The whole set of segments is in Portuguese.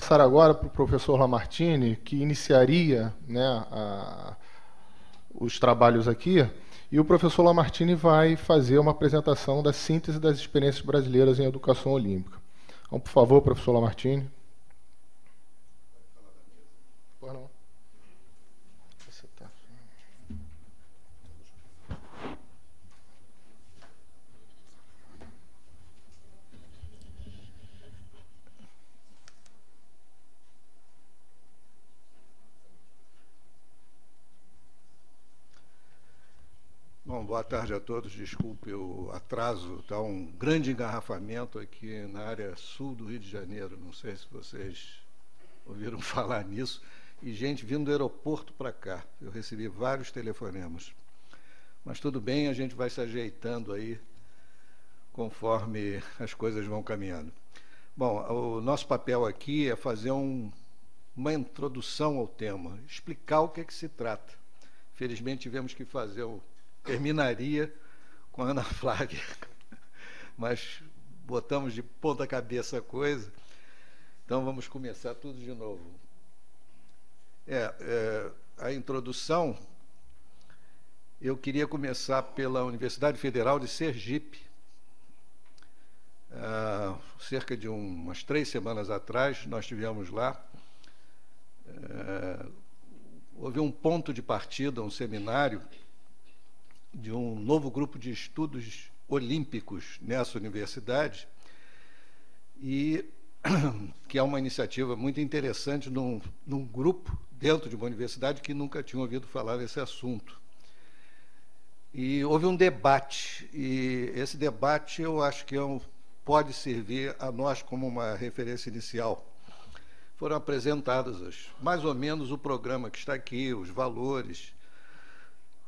passar agora para o professor Lamartine, que iniciaria, né, os trabalhos aqui, e o professor Lamartine vai fazer uma apresentação da síntese das experiências brasileiras em educação olímpica. Então, por favor, professor Lamartine. Por não. Você tá. Bom, boa tarde a todos. Desculpe o atraso. Está um grande engarrafamento aqui na área sul do Rio de Janeiro. Não sei se vocês ouviram falar nisso. E gente vindo do aeroporto para cá. Eu recebi vários telefonemas. Mas tudo bem, a gente vai se ajeitando aí conforme as coisas vão caminhando. Bom, o nosso papel aqui é fazer uma introdução ao tema, explicar o que é que se trata. Felizmente tivemos que fazer terminaria com a Ana Flávia, mas botamos de ponta cabeça a coisa, então vamos começar tudo de novo. A introdução, eu queria começar pela Universidade Federal de Sergipe. Cerca de umas 3 semanas atrás, nós estivemos lá. Houve um ponto de partida, um seminário de um novo grupo de estudos olímpicos nessa universidade, e que é uma iniciativa muito interessante num grupo dentro de uma universidade que nunca tinha ouvido falar desse assunto. E houve um debate, e esse debate eu acho que pode servir a nós como uma referência inicial. Foram apresentadas mais ou menos o programa que está aqui, os valores.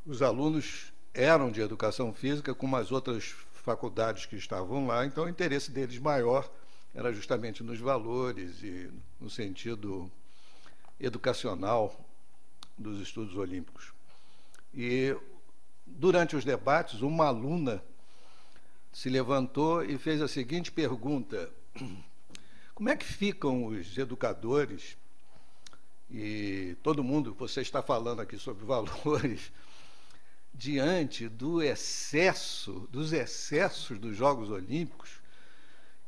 Os alunos eram de educação física, como as outras faculdades que estavam lá, então o interesse deles maior era justamente nos valores e no sentido educacional dos estudos olímpicos. E, durante os debates, uma aluna se levantou e fez a seguinte pergunta: como é que ficam os educadores, e todo mundo, você está falando aqui sobre valores, diante dos excessos dos Jogos Olímpicos,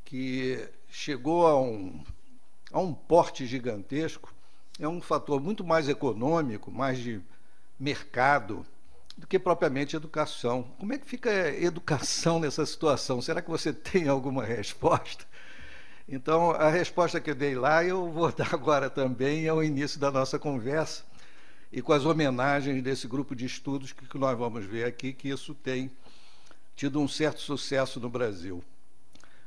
que chegou a um porte gigantesco, é um fator muito mais econômico, mais de mercado, do que propriamente educação. Como é que fica a educação nessa situação? Será que você tem alguma resposta? Então, a resposta que eu dei lá, eu vou dar agora também ao início da nossa conversa, e com as homenagens desse grupo de estudos que nós vamos ver aqui, que isso tem tido um certo sucesso no Brasil.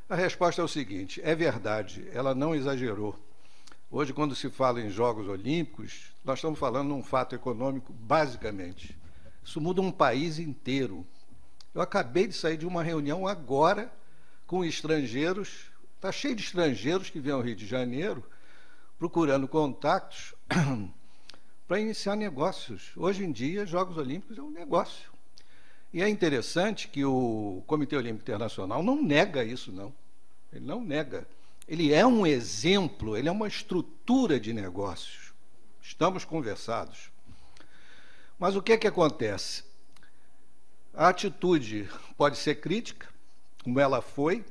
A resposta é o seguinte: é verdade, ela não exagerou. Hoje, quando se fala em Jogos Olímpicos, nós estamos falando de um fato econômico, basicamente. Isso muda um país inteiro. Eu acabei de sair de uma reunião agora com estrangeiros, está cheio de estrangeiros que vêm ao Rio de Janeiro procurando contatos para iniciar negócios. Hoje em dia, Jogos Olímpicos é um negócio. E é interessante que o Comitê Olímpico Internacional não nega isso, não. Ele não nega. Ele é um exemplo, ele é uma estrutura de negócios. Estamos conversados. Mas o que é que acontece? A atitude pode ser crítica, como ela foi,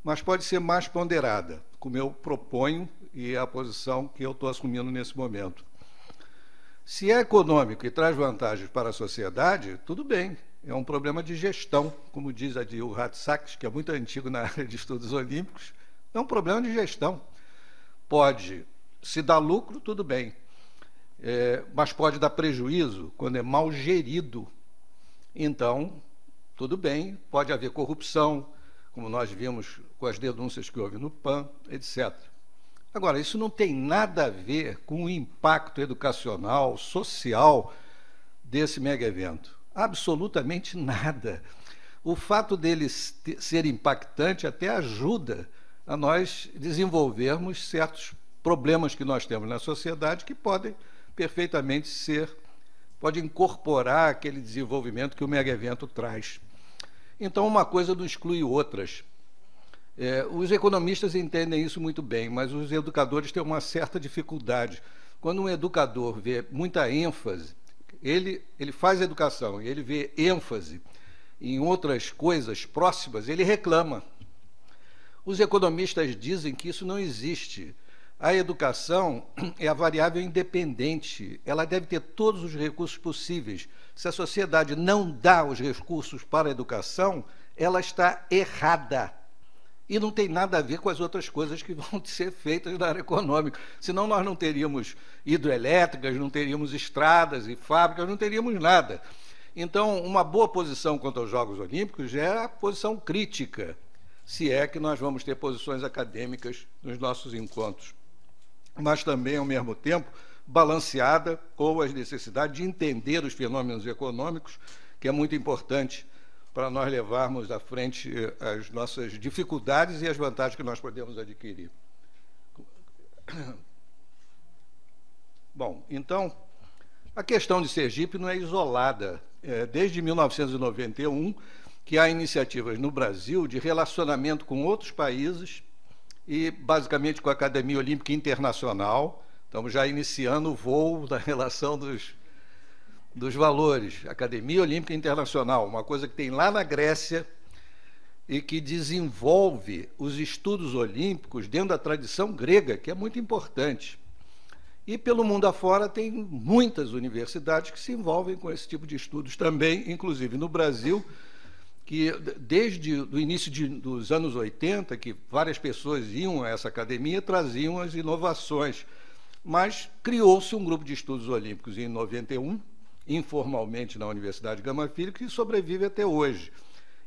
mas pode ser mais ponderada, como eu proponho, e é a posição que eu estou assumindo nesse momento. Se é econômico e traz vantagens para a sociedade, tudo bem, é um problema de gestão, como diz Adil Hatzak, que é muito antigo na área de estudos olímpicos, é um problema de gestão. Pode se dar lucro, tudo bem, mas pode dar prejuízo quando é mal gerido. Então, tudo bem, pode haver corrupção, como nós vimos com as denúncias que houve no PAN, etc. Agora, isso não tem nada a ver com o impacto educacional, social desse mega evento. Absolutamente nada. O fato dele ser impactante até ajuda a nós desenvolvermos certos problemas que nós temos na sociedade que podem perfeitamente pode incorporar aquele desenvolvimento que o mega evento traz. Então, uma coisa não exclui outras. Os economistas entendem isso muito bem, mas os educadores têm uma certa dificuldade. Quando um educador vê muita ênfase, ele faz educação e ele vê ênfase em outras coisas próximas, ele reclama. Os economistas dizem que isso não existe. A educação é a variável independente, ela deve ter todos os recursos possíveis. Se a sociedade não dá os recursos para a educação, ela está errada. E não tem nada a ver com as outras coisas que vão ser feitas na área econômica. Senão nós não teríamos hidrelétricas, não teríamos estradas e fábricas, não teríamos nada. Então, uma boa posição quanto aos Jogos Olímpicos é a posição crítica, se é que nós vamos ter posições acadêmicas nos nossos encontros. Mas também, ao mesmo tempo, balanceada com as necessidades de entender os fenômenos econômicos, que é muito importante para nós levarmos à frente as nossas dificuldades e as vantagens que nós podemos adquirir. Bom, então, a questão de Sergipe não é isolada. Desde 1991, que há iniciativas no Brasil de relacionamento com outros países e, basicamente, com a Academia Olímpica Internacional. Estamos já iniciando o voo da relação dos valores. Academia Olímpica Internacional, uma coisa que tem lá na Grécia e que desenvolve os estudos olímpicos dentro da tradição grega, que é muito importante. E pelo mundo afora tem muitas universidades que se envolvem com esse tipo de estudos também, inclusive no Brasil, que desde o início dos anos 80, que várias pessoas iam a essa academia, traziam as inovações. Mas criou-se um grupo de estudos olímpicos em 91, informalmente na Universidade Gama Filho, que sobrevive até hoje.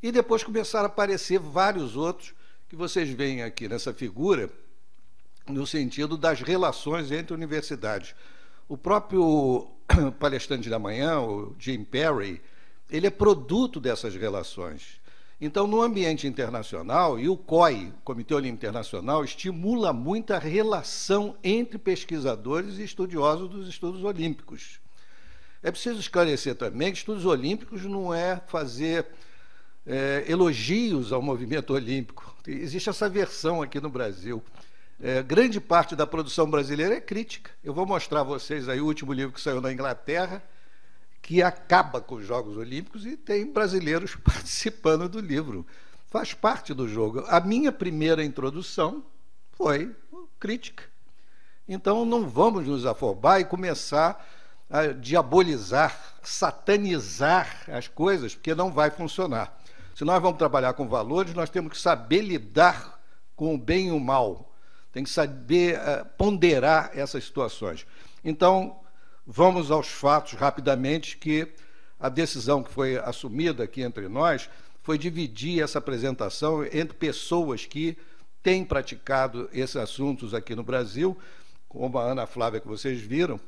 E depois começaram a aparecer vários outros que vocês veem aqui nessa figura, no sentido das relações entre universidades. O próprio palestrante da manhã, o Jim Perry, ele é produto dessas relações. Então, no ambiente internacional, e o COI, Comitê Olímpico Internacional, estimula muito a relação entre pesquisadores e estudiosos dos estudos olímpicos. É preciso esclarecer também que estudos olímpicos não é fazer elogios ao movimento olímpico. Existe essa versão aqui no Brasil. Grande parte da produção brasileira é crítica. Eu vou mostrar a vocês aí o último livro que saiu na Inglaterra, que acaba com os Jogos Olímpicos, e tem brasileiros participando do livro. Faz parte do jogo. A minha primeira introdução foi crítica. Então, não vamos nos afobar e começar a diabolizar, satanizar as coisas, porque não vai funcionar. Se nós vamos trabalhar com valores, nós temos que saber lidar com o bem e o mal. Tem que saber ponderar essas situações. Então, vamos aos fatos rapidamente, que a decisão que foi assumida aqui entre nós foi dividir essa apresentação entre pessoas que têm praticado esses assuntos aqui no Brasil, como a Ana Flávia, que vocês viram,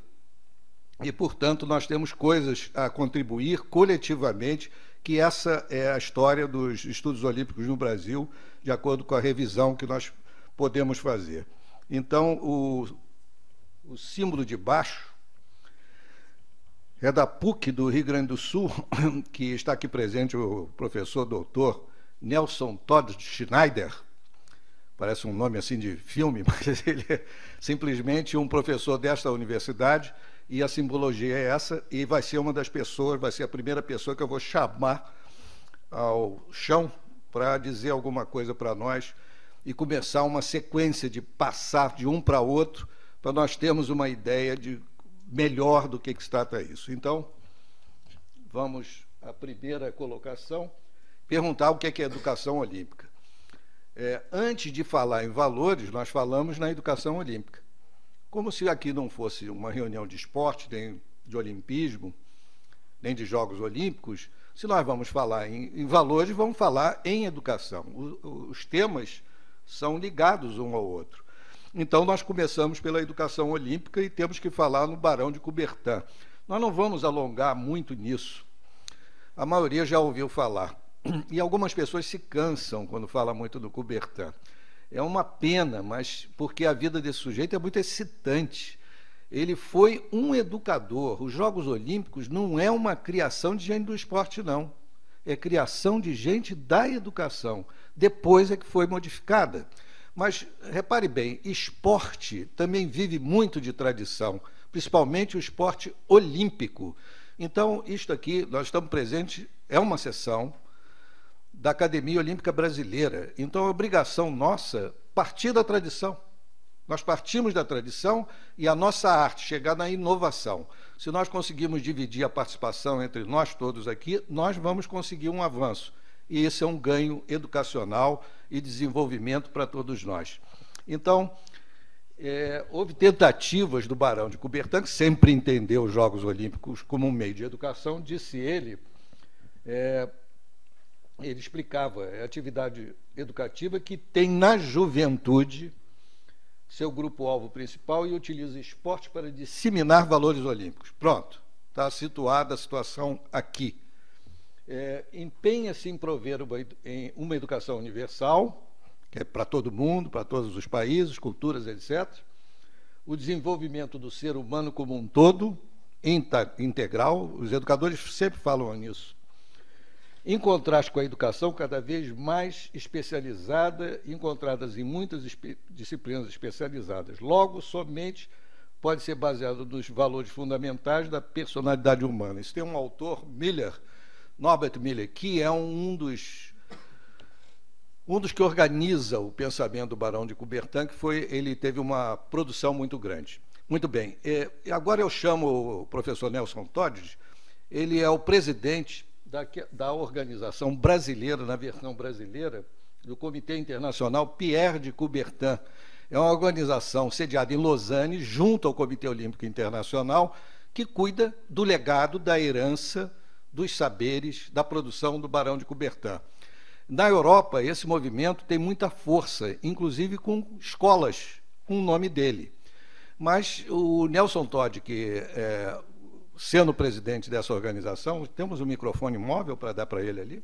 e, portanto, nós temos coisas a contribuir coletivamente, que essa é a história dos estudos olímpicos no Brasil, de acordo com a revisão que nós podemos fazer. Então, o símbolo de baixo é da PUC do Rio Grande do Sul, que está aqui presente o professor doutor Nelson Todd Schneider. Parece um nome assim de filme, mas ele é simplesmente um professor desta universidade, e a simbologia é essa, e vai ser uma das pessoas, vai ser a primeira pessoa que eu vou chamar ao chão para dizer alguma coisa para nós e começar uma sequência de passar de um para outro, para nós termos uma ideia de melhor do que se trata isso. Então, vamos à primeira colocação, perguntar o que é educação olímpica. Antes de falar em valores, nós falamos na educação olímpica. Como se aqui não fosse uma reunião de esporte, nem de olimpismo, nem de Jogos Olímpicos, se nós vamos falar em valores, vamos falar em educação. Os temas são ligados um ao outro. Então, nós começamos pela educação olímpica e temos que falar no Barão de Coubertin. Nós não vamos alongar muito nisso. A maioria já ouviu falar. E algumas pessoas se cansam quando fala muito do Coubertin. É uma pena, mas porque a vida desse sujeito é muito excitante. Ele foi um educador. Os Jogos Olímpicos não é uma criação de gente do esporte, não. é criação de gente da educação. Depois é que foi modificada. Mas, repare bem, esporte também vive muito de tradição, principalmente o esporte olímpico. Então, isto aqui, nós estamos presentes, é uma sessão da Academia Olímpica Brasileira. Então, é obrigação nossa partir da tradição. Nós partimos da tradição e a nossa arte chegar na inovação. Se nós conseguirmos dividir a participação entre nós todos aqui, nós vamos conseguir um avanço. E esse é um ganho educacional e desenvolvimento para todos nós. Então, houve tentativas do Barão de Coubertin, que sempre entendeu os Jogos Olímpicos como um meio de educação, disse ele, ele explicava, é a atividade educativa que tem na juventude seu grupo-alvo principal e utiliza esporte para disseminar valores olímpicos. Pronto, está situada a situação aqui. Empenha-se em prover uma educação universal, que é para todo mundo, para todos os países, culturas, etc. O desenvolvimento do ser humano como um todo, integral, os educadores sempre falam nisso. Em contraste com a educação cada vez mais especializada, encontradas em muitas disciplinas especializadas. Logo, somente pode ser baseado nos valores fundamentais da personalidade humana. Isso tem um autor, Norbert Miller, que é um dos que organiza o pensamento do Barão de Coubertin, ele teve uma produção muito grande. Muito bem. Agora eu chamo o professor Nelson Toddes, ele é o presidente da organização brasileira, na versão brasileira, do Comitê Internacional Pierre de Coubertin. É uma organização sediada em Lausanne, junto ao Comitê Olímpico Internacional, que cuida do legado, da herança, dos saberes, da produção do Barão de Coubertin. Na Europa, esse movimento tem muita força, inclusive com escolas com o nome dele. Mas o Nelson Todd, que sendo presidente dessa organização, temos um microfone móvel para dar para ele ali?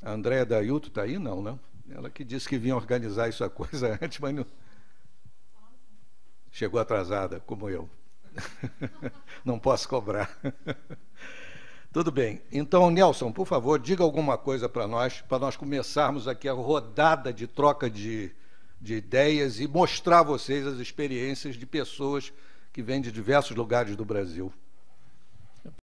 A Andréa Dayuto está aí? Não, né? Ela que disse que vinha organizar essa coisa antes, mas não... Chegou atrasada, como eu. Não posso cobrar. Tudo bem. Então, Nelson, por favor, diga alguma coisa para nós começarmos aqui a rodada de troca de ideias e mostrar a vocês as experiências de pessoas que vêm de diversos lugares do Brasil.